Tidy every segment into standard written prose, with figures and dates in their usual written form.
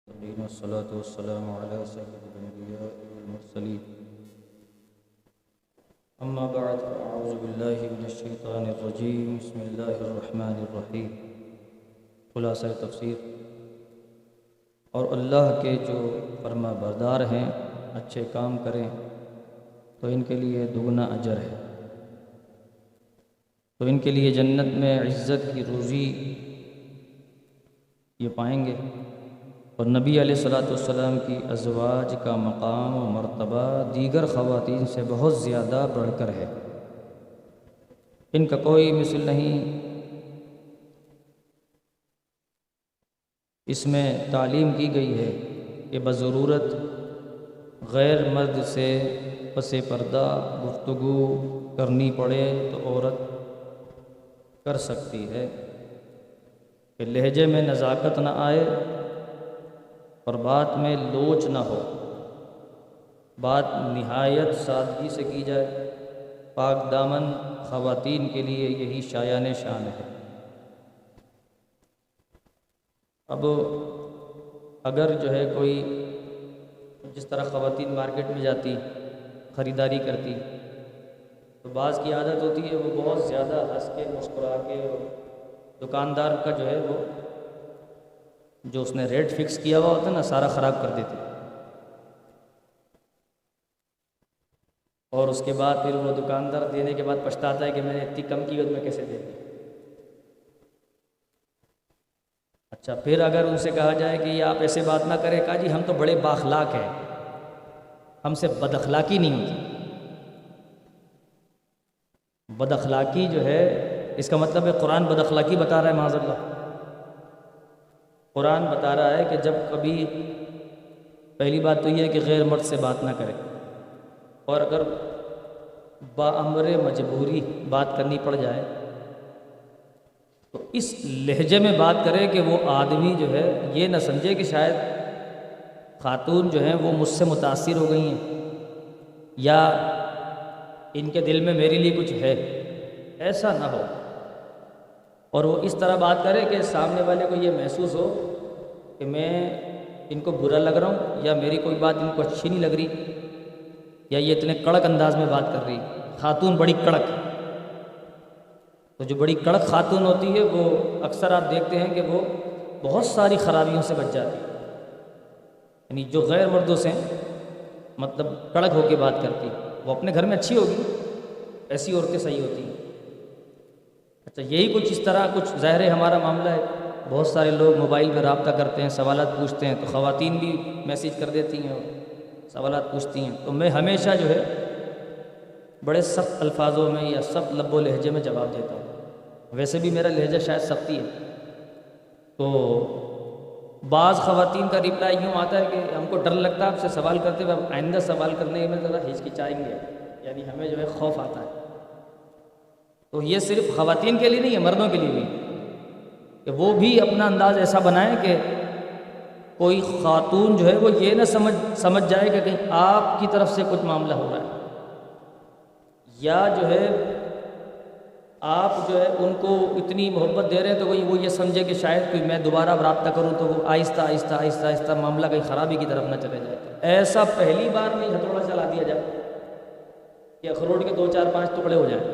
والصلاة والسلام على سيد الأنبياء والمرسلين أما بعد فأعوذ بالله من الشيطان الرجيم بسم الله الرحمن الرحیم خلاصہ تفسیر۔ اور اللہ کے جو فرما بردار ہیں اچھے کام کریں تو ان کے لیے دگنا اجر ہے، تو ان کے لیے جنت میں عزت کی روزی یہ پائیں گے، اور نبی علیہ الصلوۃ والسلام کی ازواج کا مقام و مرتبہ دیگر خواتین سے بہت زیادہ بڑھ کر ہے، ان کا کوئی مثل نہیں۔ اس میں تعلیم کی گئی ہے کہ بضرورت غیر مرد سے پس پردہ گفتگو کرنی پڑے تو عورت کر سکتی ہے، کہ لہجے میں نزاکت نہ آئے اور بات میں لوچ نہ ہو، بات نہایت سادگی سے کی جائے۔ پاک دامن خواتین کے لیے یہی شایان شان ہے۔ اب اگر جو ہے کوئی جس طرح خواتین مارکیٹ میں جاتی خریداری کرتی تو بعض کی عادت ہوتی ہے وہ بہت زیادہ ہنس کے مسکرا کے دکاندار کا جو ہے وہ جو اس نے ریٹ فکس کیا ہوا ہوتا ہے نا سارا خراب کر دیتی، اور اس کے بعد پھر وہ دکاندار دینے کے بعد پچھتاتا ہے کہ میں نے اتنی کم قیمت میں کیسے دے دی۔ اچھا، پھر اگر ان سے کہا جائے کہ یہ آپ ایسے بات نہ کریں، کہا جی ہم تو بڑے بااخلاق ہیں، ہم سے بد اخلاقی نہیں ہوتی۔ بد اخلاقی جو ہے اس کا مطلب ہے قرآن بد اخلاقی بتا رہا ہے، معاذ اللہ۔ قرآن بتا رہا ہے کہ جب کبھی پہلی بات تو یہ ہے کہ غیر مرد سے بات نہ کرے، اور اگر بامر مجبوری بات کرنی پڑ جائے تو اس لہجے میں بات کرے کہ وہ آدمی جو ہے یہ نہ سمجھے کہ شاید خاتون جو ہیں وہ مجھ سے متاثر ہو گئی ہیں یا ان کے دل میں میرے لیے کچھ ہے، ایسا نہ ہو۔ اور وہ اس طرح بات کرے کہ سامنے والے کو یہ محسوس ہو کہ میں ان کو برا لگ رہا ہوں یا میری کوئی بات ان کو اچھی نہیں لگ رہی، یا یہ اتنے کڑک انداز میں بات کر رہی۔ خاتون بڑی کڑک، تو جو بڑی کڑک خاتون ہوتی ہے وہ اکثر آپ دیکھتے ہیں کہ وہ بہت ساری خرابیوں سے بچ جاتی ہے، یعنی جو غیر مردوں سے مطلب کڑک ہو کے بات کرتی، وہ اپنے گھر میں اچھی ہوگی، ایسی عورتیں صحیح ہوتی ہیں۔ اچھا، یہی کچھ اس طرح کچھ ظاہر ہے ہمارا معاملہ ہے، بہت سارے لوگ موبائل پہ رابطہ کرتے ہیں، سوالات پوچھتے ہیں، تو خواتین بھی میسیج کر دیتی ہیں اور سوالات پوچھتی ہیں، تو میں ہمیشہ جو ہے بڑے سخت الفاظوں میں یا سخت لب و لہجے میں جواب دیتا ہوں۔ ویسے بھی میرا لہجہ شاید سختی ہے، تو بعض خواتین کا رپلائی یوں آتا ہے کہ ہم کو ڈر لگتا ہے آپ سے سوال کرتے ہوئے، آئندہ سوال کرنے میں ذرا ہچکچائیں گے، یعنی ہمیں جو ہے خوف آتا ہے۔ تو یہ صرف خواتین کے لیے نہیں ہے، مردوں کے لیے بھی، کہ وہ بھی اپنا انداز ایسا بنائیں کہ کوئی خاتون جو ہے وہ یہ نہ سمجھ جائے کہ کہیں آپ کی طرف سے کچھ معاملہ ہو رہا ہے، یا جو ہے آپ جو ہے ان کو اتنی محبت دے رہے ہیں تو وہ یہ سمجھے کہ شاید کوئی میں دوبارہ رابطہ کروں تو وہ آہستہ آہستہ آہستہ آہستہ معاملہ کہیں خرابی کی طرف نہ چلے جائے۔ ایسا پہلی بار میں ہتھوڑا چلا دیا جائے کہ اخروٹ کے 2-4-5 ٹکڑے ہو جائیں،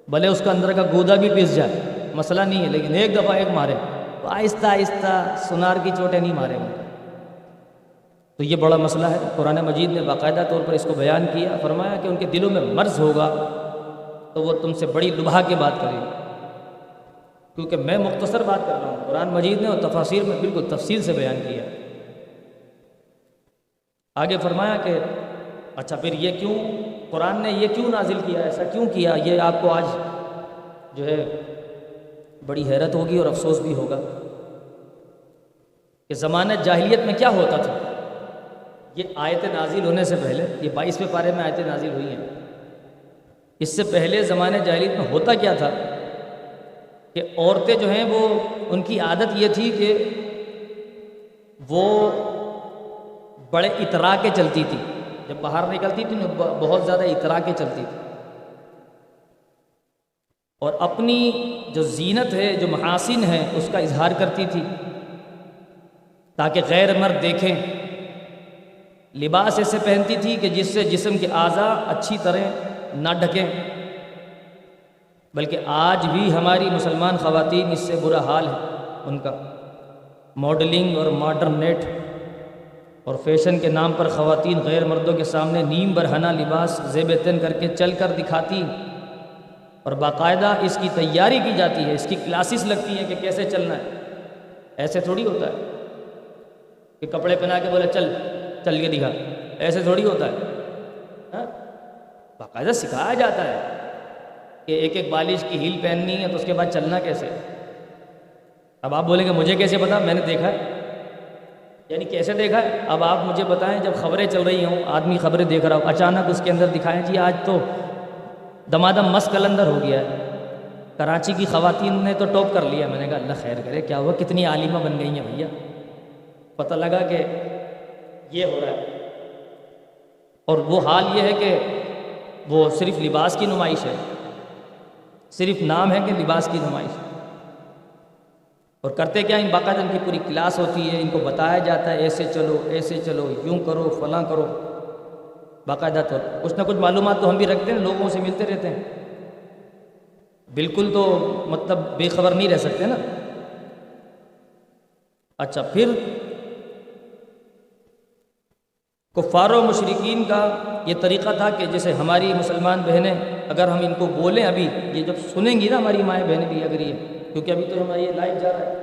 بھلے اس کا اندر کا گودا بھی پس جائے، مسئلہ نہیں ہے، لیکن ایک دفعہ ایک مارے تو آہستہ آہستہ سنار کی چوٹیں نہیں مارے گا، تو یہ بڑا مسئلہ ہے۔ قرآن مجید نے باقاعدہ طور پر اس کو بیان کیا، فرمایا کہ ان کے دلوں میں مرض ہوگا تو وہ تم سے بڑی لبھا کے بات کرے گی، کیونکہ میں مختصر بات کر رہا ہوں، قرآن مجید نے اور تفاسیر میں بالکل تفصیل سے بیان کیا۔ آگے فرمایا کہ اچھا پھر یہ کیوں قرآن نے یہ کیوں نازل کیا، ایسا کیوں کیا؟ یہ آپ کو آج جو ہے بڑی حیرت ہوگی اور افسوس بھی ہوگا کہ زمانہ جاہلیت میں کیا ہوتا تھا۔ یہ آیت نازل ہونے سے پہلے، یہ 22ویں پارے میں آیتیں نازل ہوئی ہیں، اس سے پہلے زمانے جاہلیت میں ہوتا کیا تھا کہ عورتیں جو ہیں وہ ان کی عادت یہ تھی کہ وہ بڑے اترا کے چلتی تھی، جب باہر نکلتی تھی بہت زیادہ اترا کے چلتی تھی، اور اپنی جو زینت ہے، جو محاسن ہے، اس کا اظہار کرتی تھی۔ تاکہ غیر مرد دیکھیں۔ لباس ایسے پہنتی تھی کہ جس سے جسم کے اعضاء اچھی طرح نہ ڈھکیں، بلکہ آج بھی ہماری مسلمان خواتین اس سے برا حال ہے ان کا۔ ماڈلنگ اور ماڈرن نیٹ اور فیشن کے نام پر خواتین غیر مردوں کے سامنے نیم برہنہ لباس زیب تن کر کے چل کر دکھاتی، اور باقاعدہ اس کی تیاری کی جاتی ہے، اس کی کلاسز لگتی ہیں کہ کیسے چلنا ہے۔ ایسے تھوڑی ہوتا ہے کہ کپڑے پہنا کے بولے چل چل کے دکھا، ایسے تھوڑی ہوتا ہے۔ ہاں، باقاعدہ سکھایا جاتا ہے کہ ایک ایک بالش کی ہیل پہننی ہے تو اس کے بعد چلنا کیسے۔ اب آپ بولیں گے مجھے کیسے پتا، میں نے دیکھا ہے۔ یعنی کیسے دیکھا ہے؟ اب آپ مجھے بتائیں، جب خبریں چل رہی ہوں، آدمی خبریں دیکھ رہا ہو، اچانک اس کے اندر دکھائیں جی آج تو دمادم مس قلندر ہو گیا ہے، کراچی کی خواتین نے تو ٹاپ کر لیا۔ میں نے کہا اللہ خیر کرے، کیا ہوا، کتنی عالمہ بن گئی ہیں بھیا۔ پتہ لگا کہ یہ ہو رہا ہے، اور وہ حال یہ ہے کہ وہ صرف لباس کی نمائش ہے، صرف نام ہے کہ لباس کی نمائش، اور کرتے کیا، ان باقاعدہ ان کی پوری کلاس ہوتی ہے، ان کو بتایا جاتا ہے ایسے چلو ایسے چلو، یوں کرو فلاں کرو، باقاعدہ طور کچھ نہ کچھ معلومات تو ہم بھی رکھتے ہیں، لوگوں سے ملتے رہتے ہیں، بالکل تو مطلب بے خبر نہیں رہ سکتے نا۔ اچھا، پھر کفار و مشرکین کا یہ طریقہ تھا کہ جیسے ہماری مسلمان بہنیں، اگر ہم ان کو بولیں، ابھی یہ جب سنیں گی نا ہماری مائیں بہنیں بھی، اگر یہ، کیونکہ ابھی تو ہمارا یہ لائف جا رہا ہے،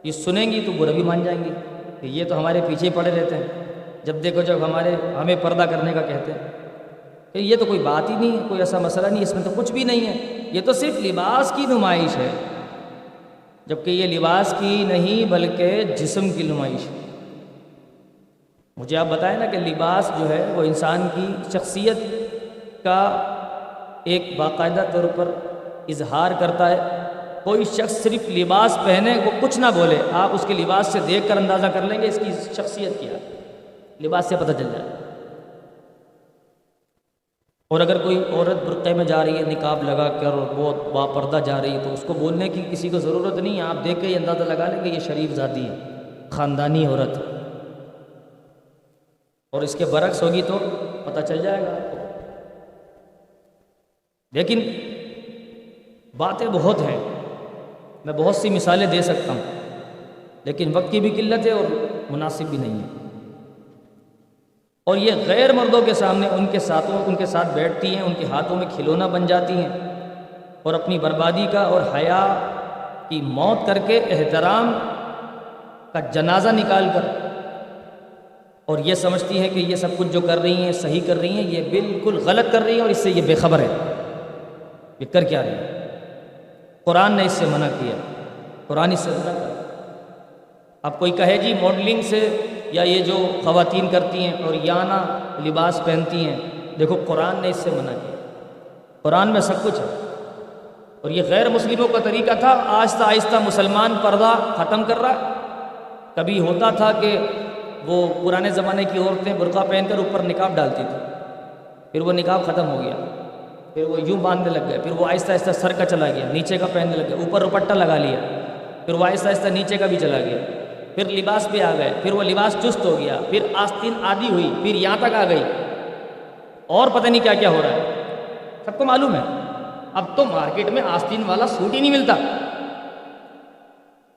یہ سنیں گی تو برا بھی مان جائیں گی کہ یہ تو ہمارے پیچھے ہی پڑے رہتے ہیں، جب دیکھو جب ہمیں پردہ کرنے کا کہتے ہیں کہ یہ تو کوئی بات ہی نہیں ہے، کوئی ایسا مسئلہ نہیں، اس میں تو کچھ بھی نہیں ہے، یہ تو صرف لباس کی نمائش ہے، جبکہ یہ لباس کی نہیں بلکہ جسم کی نمائش ہے۔ مجھے آپ بتائیں نا کہ لباس جو ہے وہ انسان کی شخصیت کا ایک باقاعدہ طور پر اظہار کرتا ہے۔ کوئی شخص صرف لباس پہنے، وہ کچھ نہ بولے، آپ اس کے لباس سے دیکھ کر اندازہ کر لیں گے اس کی شخصیت کیا ہے، لباس سے پتہ چل جائے۔ اور اگر کوئی عورت برقعے میں جا رہی ہے، نقاب لگا کر بہت با پردہ جا رہی ہے، تو اس کو بولنے کی کسی کو ضرورت نہیں ہے، آپ دیکھ کے یہ اندازہ لگا لیں کہ یہ شریف ذاتی ہے، خاندانی عورت، اور اس کے برعکس ہوگی تو پتہ چل جائے گا آپ کو۔ لیکن باتیں بہت ہیں، میں بہت سی مثالیں دے سکتا ہوں، لیکن وقت کی بھی قلت ہے اور مناسب بھی نہیں ہے۔ اور یہ غیر مردوں کے سامنے ان کے ساتھ بیٹھتی ہیں، ان کے ہاتھوں میں کھلونا بن جاتی ہیں، اور اپنی بربادی کا اور حیا کی موت کر کے احترام کا جنازہ نکال کر، اور یہ سمجھتی ہے کہ یہ سب کچھ جو کر رہی ہیں صحیح کر رہی ہیں، یہ بالکل غلط کر رہی ہیں، اور اس سے یہ بے خبر ہے، یہ کر کیا رہی ہے۔ قرآن نے اس سے منع کیا، قرآن اس سے منع کیا۔ اب کوئی کہے جی ماڈلنگ سے، یا یہ جو خواتین کرتی ہیں اور یانہ لباس پہنتی ہیں، دیکھو قرآن نے اس سے منع کیا، قرآن میں سب کچھ ہے، اور یہ غیر مسلموں کا طریقہ تھا، آہستہ آہستہ مسلمان پردہ ختم کر رہا ہے۔ کبھی ہوتا تھا کہ وہ پرانے زمانے کی عورتیں برقع پہن کر اوپر نقاب ڈالتی تھی، پھر وہ نقاب ختم ہو گیا، پھر وہ یوں باندھنے لگ گئے، پھر وہ آہستہ آہستہ سر کا چلا گیا، نیچے کا پہننے لگ گیا، اوپر دوپٹہ لگا لیا، پھر وہ آہستہ آہستہ نیچے کا بھی چلا گیا، پھر لباس پہ آ گئے، پھر وہ لباس چست ہو گیا، پھر آستین آدھی ہوئی، پھر یہاں تک آ گئی، اور پتہ نہیں کیا کیا ہو رہا ہے، سب کو معلوم ہے۔ اب تو مارکیٹ میں آستین والا سوٹ ہی نہیں ملتا،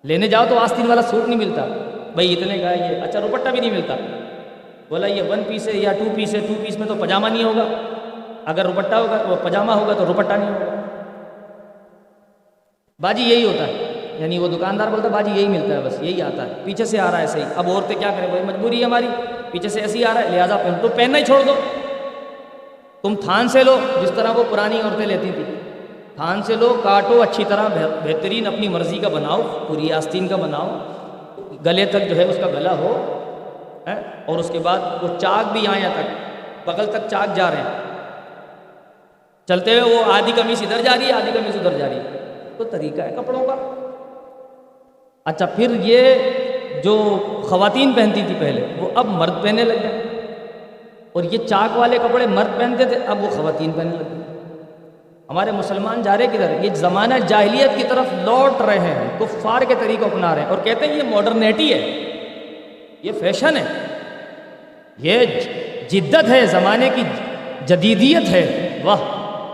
لینے جاؤ تو آستین والا سوٹ نہیں ملتا، بھائی اتنے کا ہے یہ، اچھا دوپٹہ بھی نہیں ملتا، بولا یہ 1 پیس ہے یا 2 پیس ہے، 2 پیس میں تو پاجامہ نہیں ہوگا، اگر دوپٹہ ہوگا تو پاجامہ ہوگا تو دوپٹہ نہیں ہوگا۔ باجی یہی ہوتا ہے، یعنی وہ دکاندار بولتا ہے باجی یہی ملتا ہے، بس یہی آتا ہے، پیچھے سے آ رہا ہے صحیح۔ اب عورتیں کیا کریں، بھائی مجبوری ہے ہماری، پیچھے سے ایسے ہی آ رہا ہے، لہٰذا پہن تو پہننا ہی چھوڑ دو، تم تھان سے لو، جس طرح وہ پرانی عورتیں لیتی تھیں، تھان سے لو، کاٹو اچھی طرح، بہترین اپنی مرضی کا بناؤ، پوری آستین کا بناؤ، گلے تک جو ہے اس کا گلا ہو، اور اس کے بعد وہ چاک بھی آئیں تک، بغل تک چاک جا رہے ہیں، چلتے ہوئے وہ آدھی قمیص ادھر جا رہی ہے، آدھی قمیص ادھر جا رہی ہے، تو طریقہ ہے کپڑوں کا۔ اچھا، پھر یہ جو خواتین پہنتی تھی پہلے، وہ اب مرد پہننے لگ گئے، اور یہ چاک والے کپڑے مرد پہنتے تھے، اب وہ خواتین پہننے لگ گئے۔ ہمارے مسلمان جا رہے کدھر، یہ زمانہ جاہلیت کی طرف لوٹ رہے ہیں، کفار کے طریقوں اپنا رہے ہیں، اور کہتے ہیں یہ ماڈرنیٹی ہے، یہ فیشن ہے، یہ جدت ہے، زمانے کی جدیدیت ہے۔ واہ،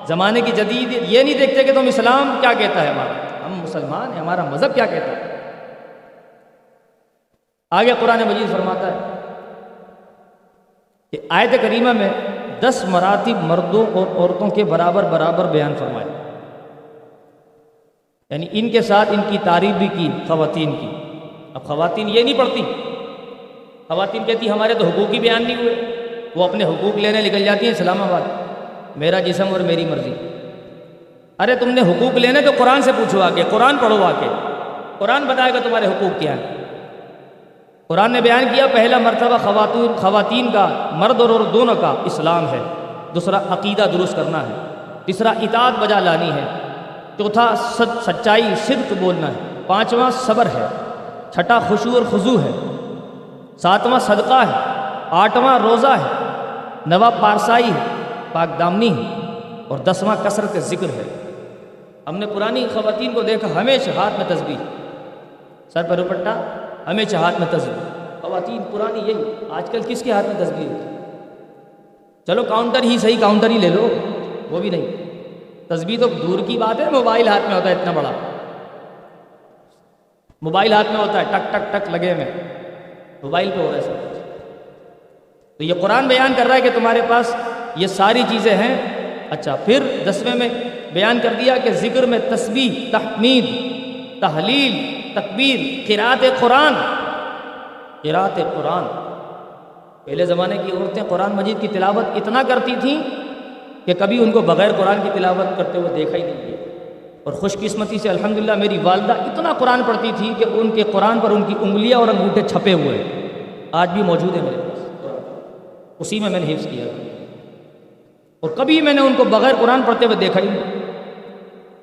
زمانے کی جدیدیت۔ یہ نہیں دیکھتے کہ تم اسلام کیا کہتا ہے، ہمارا، ہم مسلمان ہیں، ہمارا مذہب کیا کہتا ہے۔ آگے قرآن مجید فرماتا ہے کہ آیت کریمہ میں 10 مراتب مردوں اور عورتوں کے برابر برابر بیان فرمائے، یعنی ان کے ساتھ ان کی تعریف بھی کی خواتین کی۔ اب خواتین یہ نہیں پڑھتی، خواتین کہتی ہمارے تو حقوق ہی بیان نہیں ہوئے، وہ اپنے حقوق لینے نکل جاتی ہیں اسلام آباد، میرا جسم اور میری مرضی۔ ارے تم نے حقوق لینے تو قرآن سے پوچھو، آ کے قرآن پڑھو، آ کے قرآن بتائے گا تمہارے حقوق کیا ہیں۔ قرآن نے بیان کیا پہلا مرتبہ خواتین کا، مرد اور عورت دونوں کا اسلام ہے، دوسرا عقیدہ درست کرنا ہے، تیسرا اطاعت بجا لانی ہے، چوتھا سچائی صدق بولنا ہے، پانچواں صبر ہے، چھٹا خشوع اور خضوع ہے، ساتواں صدقہ ہے، آٹھواں روزہ ہے، نواں پارسائی ہے، پاک دامنی ہے، اور 10واں کثرت ذکر ہے۔ ہم نے پرانی خواتین کو دیکھا ہمیشہ ہاتھ میں تسبیح، سر پر دوپٹہ، ہمیشہ ہاتھ میں تسبیح۔ خواتین پرانی یہی، آج کل کس کے ہاتھ میں تسبیح ہوتی؟ چلو کاؤنٹر ہی صحیح، کاؤنٹر ہی لے لو، وہ بھی نہیں، تسبیح تو دور کی بات ہے، موبائل ہاتھ میں ہوتا ہے اتنا بڑا، موبائل ہاتھ میں ہوتا ہے، ٹک ٹک ٹک لگے میں، موبائل پہ ہو رہا ہے سب کچھ۔ تو یہ قرآن بیان کر رہا ہے کہ تمہارے پاس یہ ساری چیزیں ہیں۔ اچھا، پھر 10ویں میں بیان کر دیا کہ ذکر میں تسبیح، تحمید، تحلیل، تکبیر، قرات قرآن۔ قرات قرآن، پہلے زمانے کی عورتیں قرآن مجید کی تلاوت اتنا کرتی تھیں کہ کبھی ان کو بغیر قرآن کی تلاوت کرتے ہوئے دیکھا ہی نہیں گیا۔ اور خوش قسمتی سے الحمدللہ میری والدہ اتنا قرآن پڑھتی تھی کہ ان کے قرآن پر ان کی انگلیاں اور انگوٹھے چھپے ہوئے ہیں، آج بھی موجود ہیں میرے پاس، اسی میں نے حفظ کیا، اور کبھی میں نے ان کو بغیر قرآن پڑھتے ہوئے دیکھا ہی نہیں۔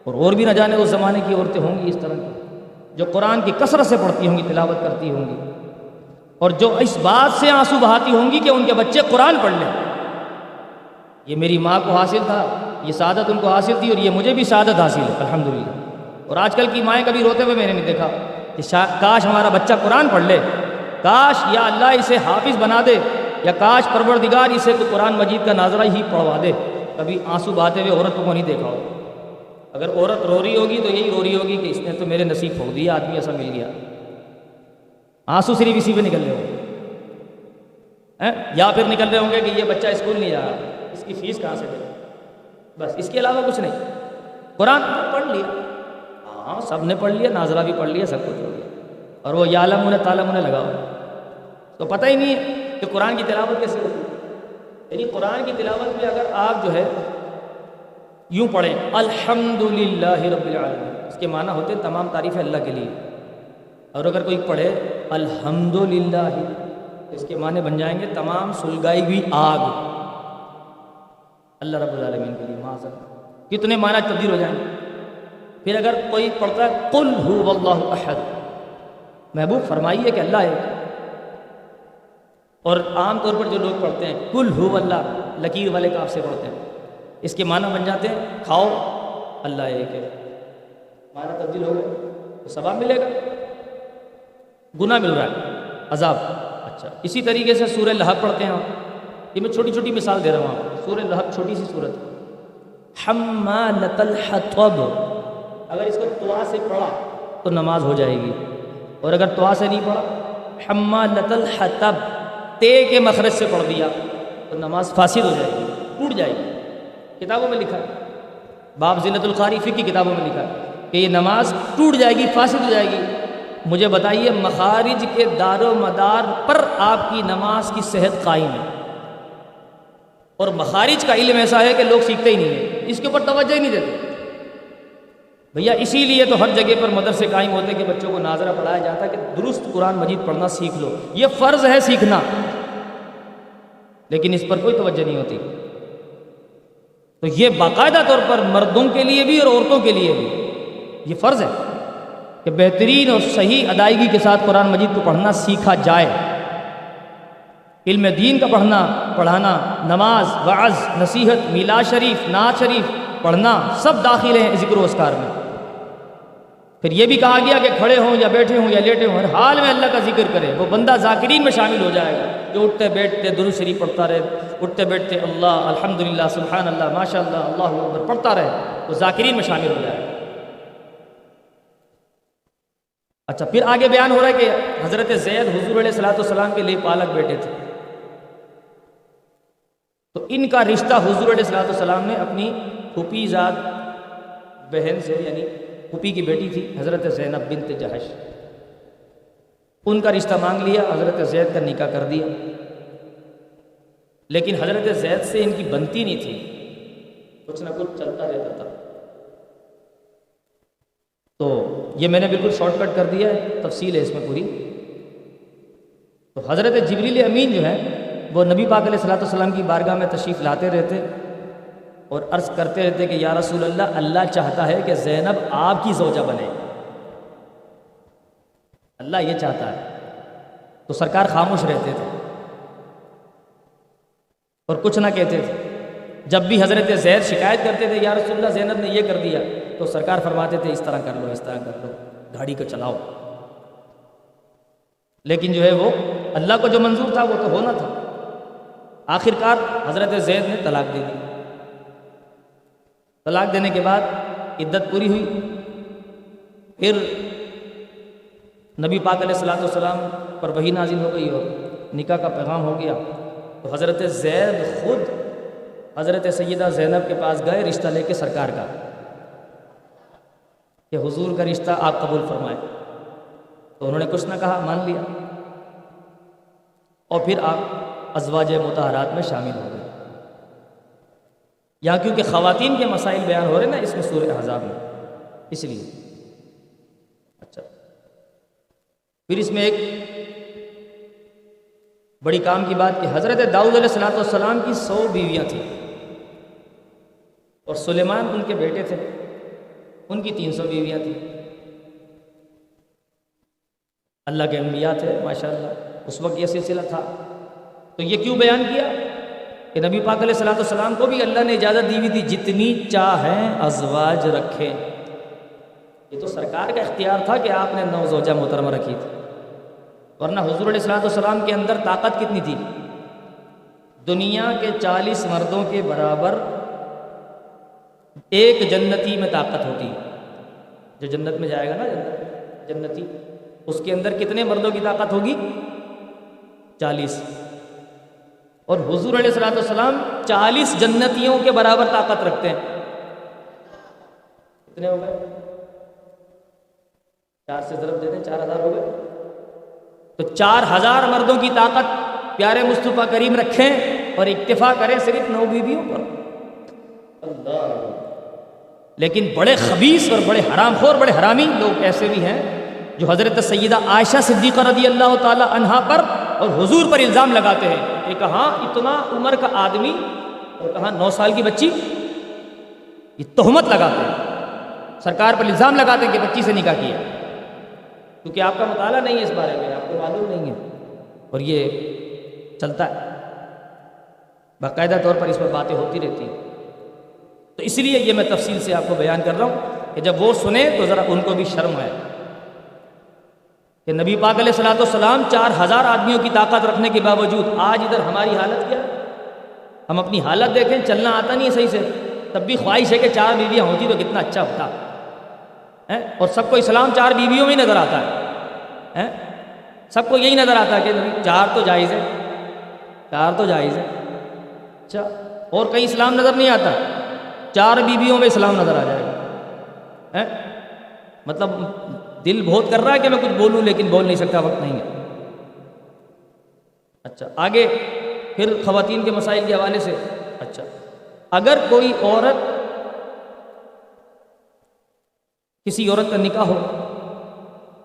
اور بھی نہ جانے اس زمانے کی عورتیں ہوں گی اس طرح کی جو قرآن کی کثرت سے پڑھتی ہوں گی، تلاوت کرتی ہوں گی، اور جو اس بات سے آنسو بہاتی ہوں گی کہ ان کے بچے قرآن پڑھ لیں۔ یہ میری ماں کو حاصل تھا، یہ سعادت ان کو حاصل تھی، اور یہ مجھے بھی سعادت حاصل ہے الحمدللہ۔ اور آج کل کی مائیں کبھی روتے ہوئے میں نے نہیں دیکھا کہ کاش ہمارا بچہ قرآن پڑھ لے، کاش یا اللہ اسے حافظ بنا دے، یا کاش پروردگار اسے تو قرآن مجید کا ناظرہ ہی پڑھوا دے۔ کبھی آنسو بہاتے ہوئے عورتوں کو نہیں دیکھا ہوگا۔ اگر عورت رو رہی ہوگی تو یہی رو رہی ہوگی کہ اس نے تو میرے نصیب کھو دیا، آدمی ایسا مل گیا، آنسو صرف اسی پہ نکل رہے ہوں گے، یا پھر نکل رہے ہوں گے کہ یہ بچہ اسکول نہیں جا رہا، اس کی فیس کہاں سے دے، بس اس کے علاوہ کچھ نہیں۔ قرآن پڑھ لیا، ہاں سب نے پڑھ لیا، ناظرہ بھی پڑھ لیا، سب کچھ ہو گیا، اور وہ یعلمون تعلمون لگا ہوا، تو پتہ ہی نہیں ہے کہ قرآن کی تلاوت کیسے ہوتی ہے۔ یعنی قرآن کی تلاوت میں اگر آپ جو ہے یوں پڑھیں الحمدللہ رب العالمین، اس کے معنی ہوتے ہیں تمام تعریفیں اللہ کے لیے، اور اگر کوئی پڑھے الحمدللہ، اس کے معنی بن جائیں گے تمام سلگائی ہوئی آگ اللہ رب العالمین کے لیے، معاذ اللہ، کتنے معنی تبدیل ہو جائیں گے۔ پھر اگر کوئی پڑھتا ہے قل هو اللہ احد، محبوب فرمائیے کہ اللہ ہے، اور عام طور پر جو لوگ پڑھتے ہیں قل هو اللہ، لکیر والے کاف سے پڑھتے ہیں، اس کے معنی بن جاتے ہیں کھاؤ اللہ ایک ہے، معنی تبدیل ہو گئے، تو ثواب ملے گا، گناہ مل رہا ہے، عذاب۔ اچھا، اسی طریقے سے سورہ لہب پڑھتے ہیں آپ، یہ میں چھوٹی چھوٹی مثال دے رہا ہوں آپ، سورہ لہب چھوٹی سی سورت، حمالۃ الحطب، اگر اس کو طوا سے پڑھا تو نماز ہو جائے گی، اور اگر طوا سے نہیں پڑھا، حمالۃ الحطب، تے کے مخرج سے پڑھ دیا تو نماز فاسد ہو جائے گی، ٹوٹ جائے گی۔ کتابوں میں لکھا ہے، باب زینت القاری فقہ کی کتابوں میں لکھا ہے کہ یہ نماز ٹوٹ جائے گی، فاسد ہو جائے گی۔ مجھے بتائیے مخارج کے دار و مدار پر آپ کی نماز کی صحت قائم ہے، اور مخارج کا علم ایسا ہے کہ لوگ سیکھتے ہی نہیں ہیں، اس کے اوپر توجہ ہی نہیں دیتے۔ بھیا اسی لیے تو ہر جگہ پر مدرسے قائم ہوتے ہیں کہ بچوں کو ناظرہ پڑھایا جاتا ہے کہ درست قرآن مجید پڑھنا سیکھ لو، یہ فرض ہے سیکھنا، لیکن اس پر کوئی توجہ نہیں ہوتی۔ تو یہ باقاعدہ طور پر مردوں کے لیے بھی اور عورتوں کے لیے بھی یہ فرض ہے کہ بہترین اور صحیح ادائیگی کے ساتھ قرآن مجید کو پڑھنا سیکھا جائے۔ علم دین کا پڑھانا، نماز، وعظ، نصیحت، میلاد شریف، نعت شریف پڑھنا، سب داخل ہیں ذکر و اذکار میں۔ پھر یہ بھی کہا گیا کہ کھڑے ہوں یا بیٹھے ہوں یا لیٹے ہوں ہر حال میں اللہ کا ذکر کرے، وہ بندہ ذاکرین میں شامل ہو جائے گا، جو اٹھتے بیٹھتے درود شریف پڑھتا رہے، اٹھتے بیٹھتے اللہ الحمدللہ سبحان اللہ ماشاء اللہ اللہ اکبر پڑھتا رہے، وہ ذاکرین میں شامل ہو جائے گا۔ اچھا، پھر آگے بیان ہو رہا ہے کہ حضرت زید حضور علیہ الصلوۃ والسلام کے لیے پالک بیٹے تھے، تو ان کا رشتہ حضور علیہ الصلوۃ والسلام نے اپنی پھوپھی زاد بہن سے، یعنی پھوپھی کی بیٹی تھی حضرت زینب بنت جہش، ان کا رشتہ مانگ لیا، حضرت زید کا نکاح کر دیا، لیکن حضرت زید سے ان کی بنتی نہیں تھی، کچھ نہ کچھ چلتا رہتا تھا۔ تو یہ میں نے بالکل شارٹ کٹ کر دیا ہے، تفصیل ہے اس میں پوری۔ تو حضرت جبریل امین جو ہے وہ نبی پاک علیہ الصلوۃ والسلام کی بارگاہ میں تشریف لاتے رہتے اور عرض کرتے رہتے کہ یا رسول اللہ، اللہ چاہتا ہے کہ زینب آپ کی زوجہ بنے، اللہ یہ چاہتا ہے۔ تو سرکار خاموش رہتے تھے اور کچھ نہ کہتے تھے۔ جب بھی حضرت زید شکایت کرتے تھے یا رسول اللہ زینب نے یہ کر دیا، تو سرکار فرماتے تھے اس طرح کر لو، اس طرح کر لو، گاڑی کو چلاؤ۔ لیکن جو ہے وہ اللہ کو جو منظور تھا وہ تو ہونا تھا۔ آخر کار حضرت زید نے طلاق دے دی۔ طلاق دینے کے بعد عدت پوری ہوئی، پھر نبی پاک علیہ الصلوۃ والسلام پر وحی نازل ہو گئی اور نکاح کا پیغام ہو گیا۔ تو حضرت زید خود حضرت سیدہ زینب کے پاس گئے رشتہ لے کے سرکار کا، کہ حضور کا رشتہ آپ قبول فرمائیں۔ تو انہوں نے کچھ نہ کہا، مان لیا، اور پھر آپ ازواج مطہرات میں شامل ہو گئے۔ یہاں کیونکہ خواتین کے مسائل بیان ہو رہے ہیں نا اس میں سورہ احزاب میں، اس لیے۔ اچھا، پھر اس میں ایک بڑی کام کی بات کہ حضرت داؤد علیہ الصلوۃ والسلام کی 100 بیویاں تھیں، اور سلیمان ان کے بیٹے تھے، ان کی 300 بیویاں تھیں۔ اللہ کے انبیاء تھے ماشاءاللہ، اس وقت یہ سلسلہ تھا۔ تو یہ کیوں بیان کیا کہ نبی پاک علیہ الصلوۃ والسلام کو بھی اللہ نے اجازت دی ہوئی تھی جتنی چاہیں ازواج رکھیں۔ یہ تو سرکار کا اختیار تھا کہ آپ نے 9 زوجہ محترمہ رکھی تھی، ورنہ حضور علیہ الصلوۃ والسلام کے اندر طاقت کتنی تھی؟ دنیا کے 40 مردوں کے برابر ایک جنتی میں طاقت ہوتی، جو جنت میں جائے گا نا جنتی، اس کے اندر کتنے مردوں کی طاقت ہوگی؟ 40۔ اور حضور علیہ الصلوۃ والسلام 40 جنتیوں کے برابر طاقت رکھتے ہیں۔ کتنے ہو گئے؟ 4 سے ضرب دے دیں، 4000 ہو گئے۔ تو 4000 مردوں کی طاقت پیارے مصطفیٰ کریم رکھیں اور اکتفا کریں صرف 9 بیویوں پر۔ اللہ! لیکن بڑے خبیث اور بڑے حرام خور، بڑے حرامی لوگ ایسے بھی ہیں جو حضرت سیدہ عائشہ صدیقہ رضی اللہ تعالی عنہا پر اور حضور پر الزام لگاتے ہیں کہ کہاں اتنا عمر کا آدمی اور کہاں 9 سال کی بچی، یہ تہمت لگاتے ہیں، سرکار پر الزام لگاتے ہیں کہ بچی سے نکاح کیا، کیونکہ آپ کا مطالعہ نہیں ہے اس بارے میں، آپ کو معلوم نہیں ہے، اور یہ چلتا ہے باقاعدہ طور پر، اس پر باتیں ہوتی رہتی ہیں۔ تو اس لیے یہ میں تفصیل سے آپ کو بیان کر رہا ہوں کہ جب وہ سنیں تو ذرا ان کو بھی شرم آئے کہ نبی پاک علیہ الصلوۃ والسلام 4000 آدمیوں کی طاقت رکھنے کے باوجود آج ادھر ہماری حالت کیا؟ ہم اپنی حالت دیکھیں، چلنا آتا نہیں ہے صحیح سے، تب بھی خواہش ہے کہ 4 بیویاں ہوتی تو کتنا اچھا ہوتا ہے، اور سب کو اسلام 4 بیویوں میں نظر آتا ہے، سب کو یہی نظر آتا ہے کہ 4 تو جائز ہے، 4 تو جائز ہے۔ اچھا، اور کہیں اسلام نظر نہیں آتا، 4 بیویوں میں اسلام نظر آ جائے گا، مطلب دل بہت کر رہا ہے کہ میں کچھ بولوں لیکن بول نہیں سکتا، وقت نہیں ہے۔ اچھا، آگے پھر خواتین کے مسائل کے حوالے سے، اچھا، اگر کوئی عورت، کسی عورت کا نکاح ہو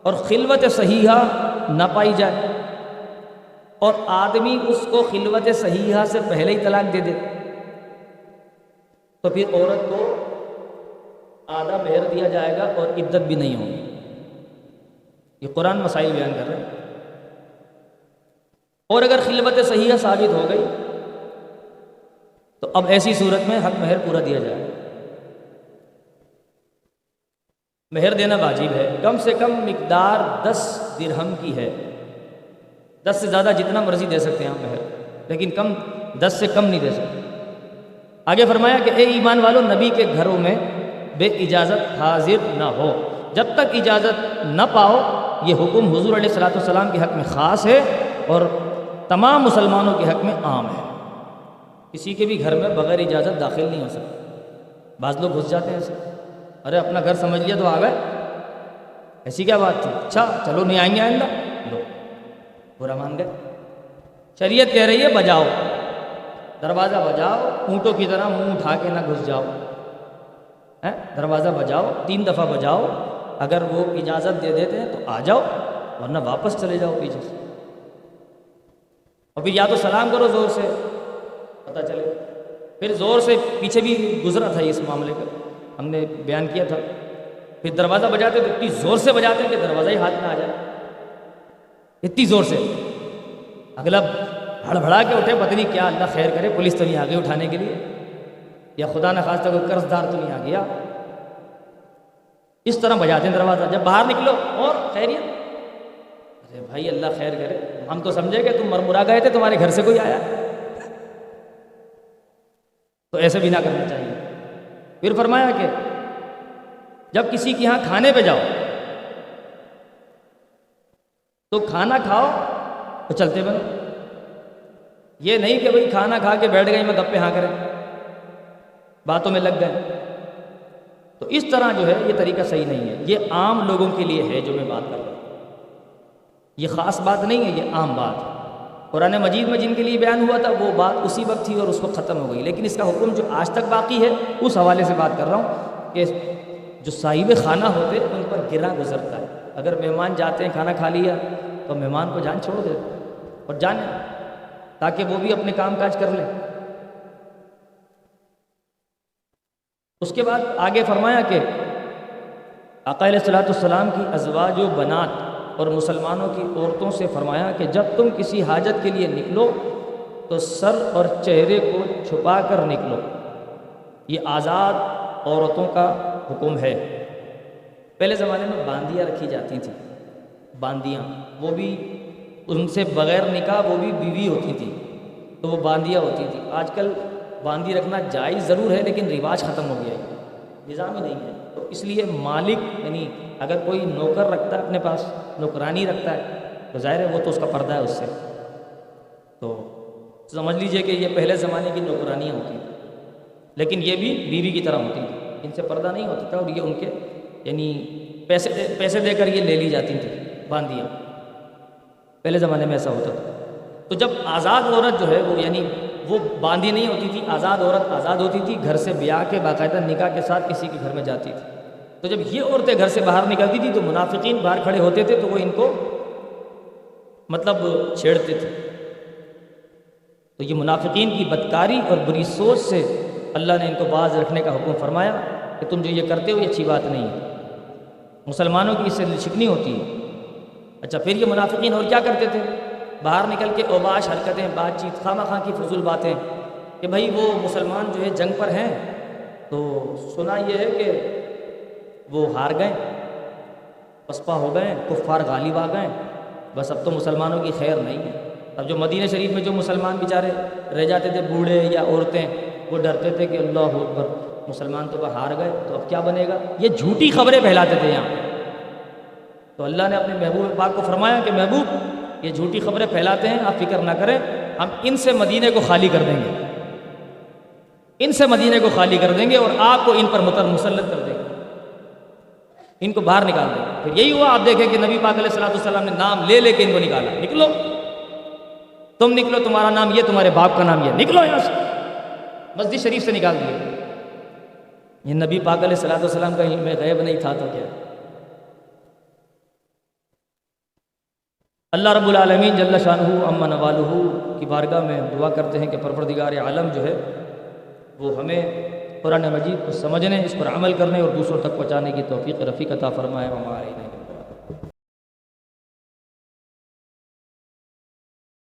اور خلوت صحیحہ نہ پائی جائے اور آدمی اس کو خلوت صحیحہ سے پہلے ہی طلاق دے دے، تو پھر عورت کو آدھا مہر دیا جائے گا اور عدت بھی نہیں ہوگی۔ یہ قرآن مسائل بیان کر رہے ہیں۔ اور اگر خلوت صحیحہ ثابت ہو گئی تو اب ایسی صورت میں حق مہر پورا دیا جائے گا۔ مہر دینا واجب ہے، کم سے کم مقدار 10 درہم کی ہے، 10 سے زیادہ جتنا مرضی دے سکتے ہیں آپ مہر، لیکن 10 سے کم نہیں دے سکتے۔ آگے فرمایا کہ اے ایمان والو، نبی کے گھروں میں بے اجازت حاضر نہ ہو جب تک اجازت نہ پاؤ۔ یہ حکم حضور علیہ الصلوۃ والسلام کے حق میں خاص ہے اور تمام مسلمانوں کے حق میں عام ہے۔ کسی کے بھی گھر میں بغیر اجازت داخل نہیں ہو سکتا۔ بعض لوگ گھس جاتے ہیں ایسے، ارے اپنا گھر سمجھ لیا تو آ گئے، ایسی کیا بات تھی، اچھا چلو نہیں آئیں گے آئندہ، لو برا مان گئے۔ شریعت کہہ رہی ہے بجاؤ، دروازہ بجاؤ، اونٹوں کی طرح منہ اٹھا کے نہ گھس جاؤ، دروازہ بجاؤ، 3 دفعہ بجاؤ، اگر وہ اجازت دے دیتے ہیں تو آ جاؤ، ورنہ واپس چلے جاؤ پیچھے سے، اور پھر یا تو سلام کرو زور سے پتہ چلے۔ پھر زور سے پیچھے بھی گزرا تھا اس معاملے کا، ہم نے بیان کیا تھا، پھر دروازہ بجاتے تو اتنی زور سے بجاتے کہ دروازہ ہی ہاتھ میں آ جائے، اتنی زور سے، اگلا ہڑبڑا کے اٹھے، پتہ نہیں کیا، اللہ خیر کرے پولیس تو نہیں آ گئی اٹھانے کے لیے، یا خدا نخواستہ کوئی قرض دار تو نہیں آ گیا۔ اس طرح بجاتے ہیں دروازہ، جب باہر نکلو اور خیریت، ارے بھائی اللہ خیر کرے، ہم تو سمجھے کہ تم مرمرا گئے تھے، تمہارے گھر سے کوئی آیا، تو ایسے بھی نہ کرنا چاہیے۔ پھر فرمایا کہ جب کسی کے یہاں کھانے پہ جاؤ تو کھانا کھاؤ تو چلتے بنو، یہ نہیں کہ بھئی کھانا کھا کے بیٹھ گئے میں گپے ہاں کریں، باتوں میں لگ گئے، تو اس طرح جو ہے یہ طریقہ صحیح نہیں ہے۔ یہ عام لوگوں کے لیے ہے جو میں بات کر رہا ہوں، یہ خاص بات نہیں ہے، یہ عام بات ہے۔ قرآن مجید میں جن کے لیے بیان ہوا تھا وہ بات اسی وقت تھی اور اس وقت ختم ہو گئی، لیکن اس کا حکم جو آج تک باقی ہے اس حوالے سے بات کر رہا ہوں کہ جو صاحب خانہ ہوتے ہیں ان پر گرا گزرتا ہے۔ اگر مہمان جاتے ہیں کھانا کھا لیا تو مہمان کو جان چھوڑ دے اور جانے، تاکہ وہ بھی اپنے کام کاج کر لیں۔ اس کے بعد آگے فرمایا کہ آقا علیہ الصلوۃ والسلام کی ازواج و بنات اور مسلمانوں کی عورتوں سے فرمایا کہ جب تم کسی حاجت کے لیے نکلو تو سر اور چہرے کو چھپا کر نکلو، یہ آزاد عورتوں کا حکم ہے۔ پہلے زمانے میں باندیاں رکھی جاتی تھیں، باندیاں، وہ بھی ان سے بغیر نکاح وہ بھی بیوی ہوتی تھی، تو وہ باندیاں ہوتی تھی۔ آج کل باندی رکھنا جائز ضرور ہے لیکن رواج ختم ہو گیا ہے، نظام ہی نہیں ہے، تو اس لیے مالک یعنی اگر کوئی نوکر رکھتا ہے اپنے پاس، نوکرانی رکھتا ہے تو ظاہر ہے وہ تو اس کا پردہ ہے اس سے، تو سمجھ لیجئے کہ یہ پہلے زمانے کی نوکرانیاں ہوتی تھیں، لیکن یہ بھی بیوی کی طرح ہوتی تھی، ان سے پردہ نہیں ہوتا تھا، اور یہ ان کے یعنی پیسے دے کر یہ لے لی جاتی تھیں باندیاں، پہلے زمانے میں ایسا ہوتا تھا۔ تو جب آزاد عورت جو ہے وہ یعنی وہ باندھی نہیں ہوتی تھی، آزاد عورت آزاد ہوتی تھی، گھر سے بیاہ کے باقاعدہ نکاح کے ساتھ کسی کے گھر میں جاتی تھی، تو جب یہ عورتیں گھر سے باہر نکلتی تھی تو منافقین باہر کھڑے ہوتے تھے تو وہ ان کو مطلب چھیڑتے تھے، تو یہ منافقین کی بدکاری اور بری سوچ سے اللہ نے ان کو باز رکھنے کا حکم فرمایا کہ تم جو یہ کرتے ہو یہ اچھی بات نہیں ہے، مسلمانوں کی اس سے شکنی ہوتی ہے۔ اچھا، پھر یہ منافقین اور کیا کرتے تھے، باہر نکل کے اوباش حرکتیں، بات چیت، خواہ مخواہ کی فضول باتیں، کہ بھائی وہ مسلمان جو ہے جنگ پر ہیں تو سنا یہ ہے کہ وہ ہار گئے، پسپا ہو گئے، کفار غالب آ گئے، بس اب تو مسلمانوں کی خیر نہیں ہے۔ اب جو مدینہ شریف میں جو مسلمان بیچارے رہ جاتے تھے، بوڑھے یا عورتیں، وہ ڈرتے تھے کہ اللہ اکبر مسلمان تو ہار گئے تو اب کیا بنے گا، یہ جھوٹی خبریں پھیلاتے تھے یہاں۔ تو اللہ نے اپنے محبوب پاک کو فرمایا کہ محبوب یہ جھوٹی خبریں پھیلاتے ہیں، آپ فکر نہ کریں، ہم ان سے مدینے کو خالی کر دیں گے، ان سے مدینے کو خالی کر دیں گے اور آپ کو ان پر مسلط کر دیں گے، ان کو باہر نکال دیں گے۔ پھر یہی ہوا، آپ دیکھیں کہ نبی پاک علیہ الصلوۃ والسلام نے نام لے لے کے ان کو نکالا، نکلو تم نکلو، تمہارا نام یہ، تمہارے باپ کا نام یہ، نکلو یہاں سے، مسجد شریف سے نکال دیے۔ یہ نبی پاک علیہ الصلوۃ والسلام کا علم غیب نہیں تھا تو کیا؟ اللہ رب العالمین جل شانہ عم نوالہ کی بارگاہ میں دعا کرتے ہیں کہ پروردگار عالم جو ہے وہ ہمیں قرآن مجید کو سمجھنے، اس پر عمل کرنے اور دوسروں تک پہنچانے کی توفیق رفیق عطا فرمائے۔